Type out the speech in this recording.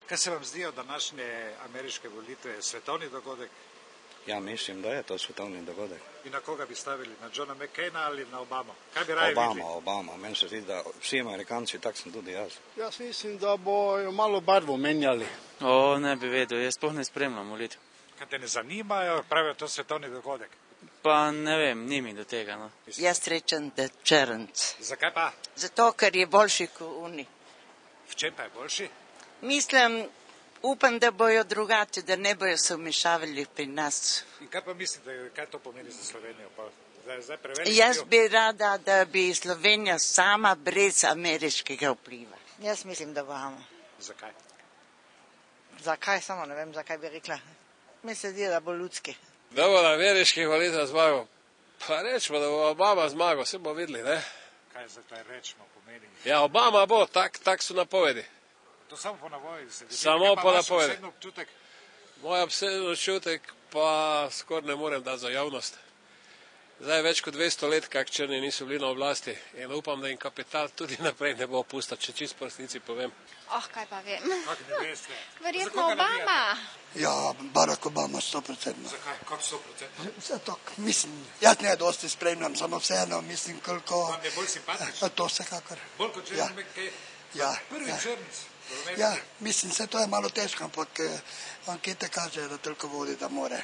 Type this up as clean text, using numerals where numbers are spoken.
Kaj se vam zdijo današnje ameriške volitve, svetovni dogodek? Ja, mislim, da je to svetovni dogodek. In na koga bi stavili, na Johna McCaina ali na Obamo? Kaj bi raje videli? Obama. Meni se zdi, da vsi Amerikanci, tak sem tudi jaz. Jaz mislim, da bojo malo barvo menjali. Ne bi vedel, jaz sploh ne spremljam volitev. Kaj te ne zanimajo, pravijo to svetovni dogodek? Pa ne vem, ni mi do tega. No. Jaz rečem, da Črnc. Zakaj pa? Zato, ker je boljši kot oni. V čem pa je boljši? Mislim, upam, da bojo drugače, da ne bojo se vmešavali pri nas. In kaj pa mislite, kaj to pomeni za Slovenijo? Pa zdaj prevelik Jaz bi rada, da bi Slovenija sama brez ameriškega vpliva. Jaz mislim, da bomo. Zakaj? Zakaj, samo ne vem, zakaj bi rekla. Mi se zdi, da bo ljudski. Da bo na ameriških volitvah zmagal. Pa rečemo, da bo Obama zmagal, vse bomo videli, ne? Kaj za taj rečemo pomeni? Ja, Obama bo, tak so napovedi. To samo po napovedi se vidi. Samo po napovedi. Osebno občutek? Moj osebni občutek pa skoraj ne morem dati za javnost. Zdaj več kot 200 let, kak črni niso bili na oblasti in upam, da jim kapital tudi naprej ne bo opustil, če čisto po resnici povem. Kaj pa vem. Kak ne veste? Verjetno Obama. Ja, Barack Obama 100%. Zakaj? Kak 100%? Zato, mislim, jaz ne dosti spremljam, samo vseeno, mislim, koliko... Vam je bolj simpatičen? To vsekakor. Bolj kot John McCain? Ja. Prvi Črnc. Ja, mislim, se to je malo težko, ampak ankete kažejo, da toliko vodi, da more.